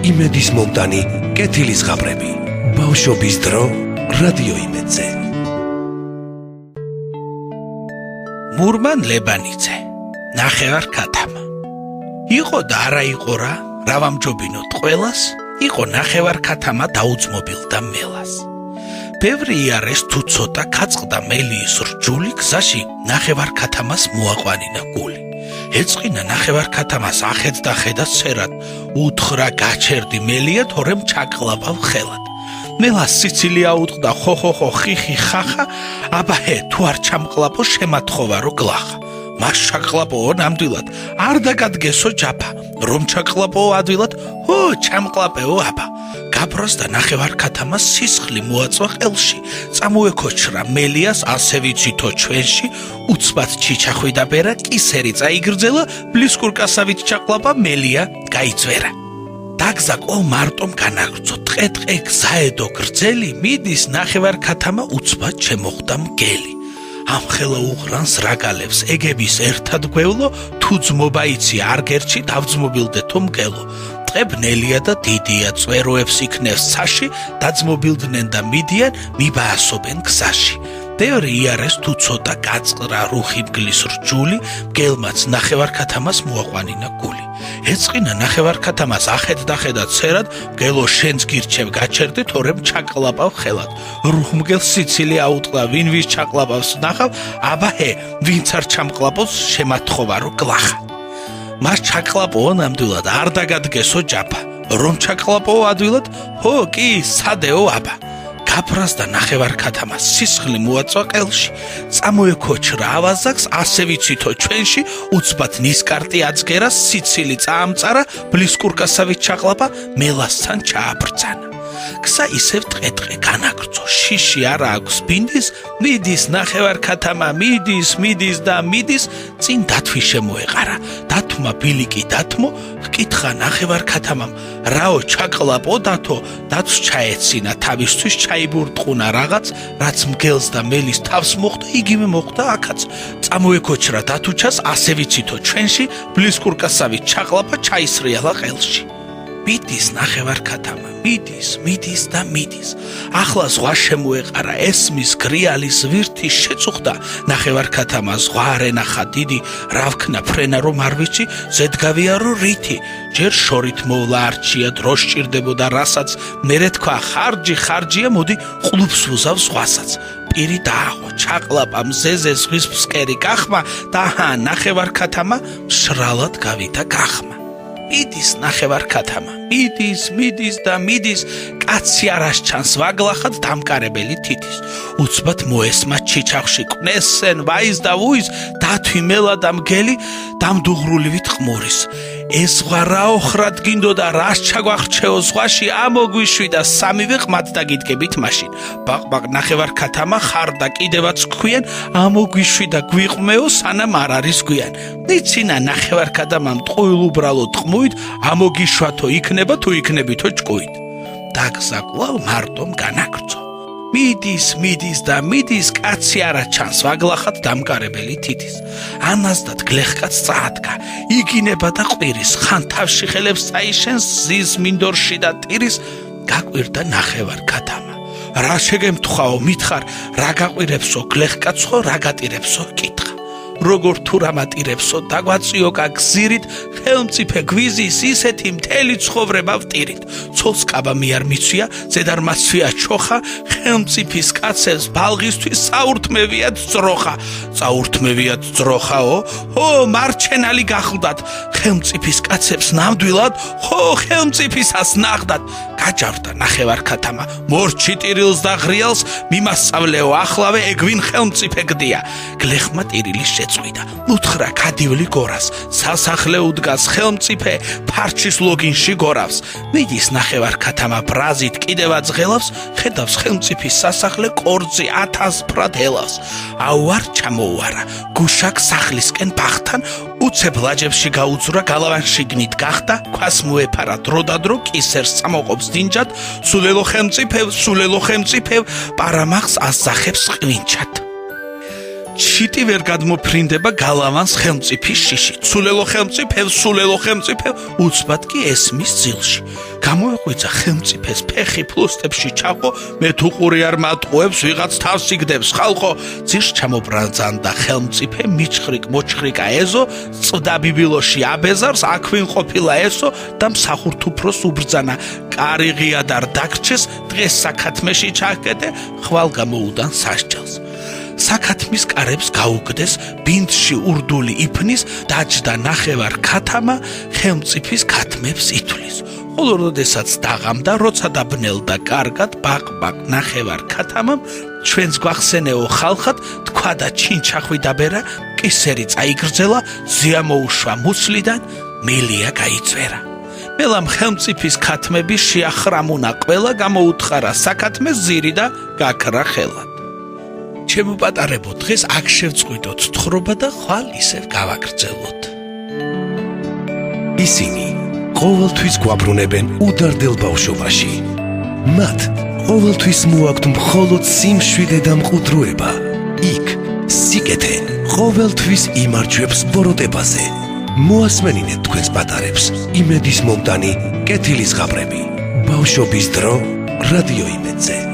იმედის მომტანი კეთილის ღამრები ბავშვობის დრო რადიო იმედზე მურმან ლებანიძე ნახევარ ქათამა იყო და არა იყო რა ვამჯობინოთ ყველას იყო ნახევარ ქათამა დაუძმობილდა მელას ბევრი იარეს თუ ცოტა ქაწყდა მელის რჯული გზაში ნახევარ ქათამას მოაყვანინა გული ეწყინა ნახევარ ქათამას ახეთ და ხედა ცერად უთხრა გაჩერდი მელია თორემ ჩაკლავავ ხელად მელას სიცილი აუტყდა ხო ხიხი ხახა აბაჰე თუ არ ჩამკლაპო შემათხოვა რო გლახა მას ჩაკლაპო ნამდვილად არ დაგადგესო ჯაფა რომ ჩაკლაპო ადვილად ჰო ჩამკლაპეო აბა გაბროს და ნახევარ ქათამას სისხლი მოაწვა ყელში წამოეკოჩრა მელიას ასე ვიცითო ჩვენში უცბად ჩიჩახვიდა ბერა კისერი წაიგრძელა ბლისკურკასავით ჩაკლაპა მელია გაიწვერა დაგზა ყო მარტომ განაგრძო ტყე გზაედო გრძელი მიდის ნახევარ ქათამა უცბად შემოხვდა მგელი ამ ხელა უღრანს რაგალებს ეგების ერთად გვევლო თუ ძმობა იცი არ გერჩი დავძმობილდეთო მგელო ტყებნელია და დიდია წვეროებს იქნევს ცაში დაძმობილდნენ და მიდიან მიბაასობენ გზაში ბევრი იარეს თუ ცოტა გაწყრა რუხი მგლის რჯული მგელმაც ნახევარ ქათამას მოაყვანინა გული ეწყინა ნახევარ ქათამას ახეთ და ხედა ცერად მგელო შენც გირჩევ გაჩერდი თორემ ჩაკლაპავ ხელად რუხმგელს სიცილი აუტყდა ვინ ვის ჩაკლაპავს ნახავ აბაჰე ვინც არ ჩამკლაპოს შემათხოვა რო გლახა მას ჩაკლაპო ნამდვილად არ დაგადგესო ჯაფა რომ ჩაკლაპო ადვილად ჰო კი სადეო აბა გაბრას და ნახევარ ქათამას სისხლი მოაწვა ყელში წამოეკოჩრა ავაზაკს ასე ვიცითო ჩვენში უცბად ნისკარტი აცგერა სიცილი წაამწარა ბლისკურკასავით ჩაკლაპა მელასთან ჩააბრძანა გზა ისევ ტყე განაგრძო შიში არა აქვს ბინდის მიდის ნახევარ ქათამა მიდის და მიდის წინ დათვი შემოეყარა დათვმა ბილიკი დათმო ჰკითხა ნახევარ ქათამამ რაო ჩაკლაპო დათო დათვს ჩაეცინა თავისთვის ჩაიბურტყუნა რაღაც რაც მგელს და მელის თავს მოხდა იგივე მოხდა აქაც წამოეკოჩრა დათუჩას ასე ვიცითო ჩვენში ბლისკურკასავით ჩაკლაპა ჩაისრიალა ყელში მიდის ნახევარ ქათამა მიდის და მიდის ახლა ზღვა შემოეყარა ესმის გრიალის ვირთი შეწუხდა ნახევარ ქათამა ზღვა არ ენახა დიდი რა ვქნა ფრენა რომ არ ვიცი ზედგავია რო რითი ჯერ შორით მოვლა არჩია დრო სჭირდებოდა რასაც მერე თქვა ხარჯია მოდი ყლუბს ვუზავ ზღვასაც პირი დააღო ჩაკლაპა მზეზე ზღვის ფსკერი გახმა და ნახევარ ქათამა მშრალად გავიდა გახმა მიდის ნახევარ ქათამა მიდის და მიდის კაცი არას ჩანს ვაგლახად დამკარებელი თითის უცბად მოესმა ჩიჩახში ყნესენ ვაის და ვუის დათვი მელა და მგელი დამდუღრულივით ყმურის ეს ზღვა რა ოხრად გინდოდა რას ჩაგვახრჩეო ზღვაში ამოგვიშვი და სამივე ყმად დაგიდგებით მაშინ ბაყბაყ ნახევარ ქათამა ხარ და კიდევაც ქვიან ამოგვიშვი და გვიყმეო სანამ არ არის გვიან ნიცინა ნახევარ ქათამამ ტყუილ უბრალოდ ყმუით ამოგიშვათო იქნება თუ იქნებითო ჭკუით დაგზა კვლავ მარტომ განაგრძო მიდის და მიდის კაცი არა ჩანს ვაგლახად დამკარებელი თითის ანაზდად გლეხკაც წაადგა იგინება და ყვირის ხან თავში ხელებს წაიშენს ზის მინდორში და ტირის გაკვირდა ნახევარ ქათამა რა შეგემთხაო მითხარ რა გაყვირებსო გლეხკაცო რა გატირებსო კითხა როგორ თუ რამატირებსო დაგვაწიო გაგზირით ხელმწიფე გვიზის ისეთი მთელი ცხოვრება ვტირით ცოლს კაბა მე არ მიცვია ზედარ მასვია ჩოხა ხელმწიფის კაცებს ბალღისთვის საურთმევიათ ძროხაო ჰო მარჩენალი გახლდათ ხელმწიფის კაცებს ნამდვილად ხო ხელმწიფისას ნახდათ გაჯავდა ნახევარ ქათამა მორჩი ტირილს და ღრიალს მიმასწავლეო ახლავე ეგვინ ხელმწიფე გდია გლეხმა ტირილი შეწყვიდა უთხრა ქადივლი გორას სასახლე უდგას ხელმწიფე ფარჩის ლოგინში გორავს მიდის ნახევარ ქათამა ბრაზით კიდევაც ღელავს ხედავს ხელმწიფის სასახლე კორძი 1000 ფრად ელავს აუარ ჩამოუარა გუშაკ სახლისკენ ბახთან უცებ ლაჯებში გაუძვრა გალავანში გნით გახდა ქვას მოეფარა დროდადრო კისერს წამოყობს დინჯად სულელო ხელმწიფე პარამახს ასახებს ყვინჩად ჩიტი ვერ გადმოფრინდება გალავანს ხელმწიფის შიში სულელო ხელმწიფე უცბად კი ესმის ძილში გამოეღვიძა ხელმწიფეს ფეხი ფლუსტებში ჩაყო, მე თუ ყური არ მატყუებს, ვიღაც თავს იგდებს, ხალხო, ძირს ჩამობრანძანდა ხელმწიფე, მიჩხრიკ მოჩხრიკა ეზო, წვდა ბიბილოში აბეზარს, აქვინ ყოფილა ესო და მსახურთ უფროს უბრძანა, კარი ღიადარ დაგრჩეს, დღეს საქათმეში ჩაგკეტე, ხვალ გამოუდან სასჯელს. საქათმის კარებს გაუგდეს, ბინდში ურდული იფნის, დაჯდა ნახევარ ქათამა, ხელმწიფის ქათმებს ითვლის. ხოლო როდესაც დაღამდა, როცა დაბნელდა კარგად, ბაყ-ბაყ ნახევარ ქათამამ, ჩვენს გვახსენეო ხალხად, თქვა და ჩინჩახვი დაბერა, კისერი წაიგრძელა, ზია მოუშვა მუცლიდან, მელია გაიწვერა. მელამ ხელმწიფის ქათმები შეახრამუნა ყველა, გამოუთხარა საქათმეს ზირი და გაქრა ხელად. ჩემო პატარებო, დღეს აქ შევწყვიტოთ თხრობა და ხვალ ისევ გავაგრძელოთ. ისინი ყოველთვის გვაბრუნებენ უდარდელ ბავშვობაში. მათ ყოველთვის მოაქვთ მხოლოდ სიმშვიდე და მყუდროება. იქ სიკეთე ყოველთვის იმარჯვებს ბოროტებაზე. მოასმენინეთ თქვენს პატარებს იმედის მომტანი კეთილი ზღაპრები. ბავშვობის დრო რადიო იმედზე.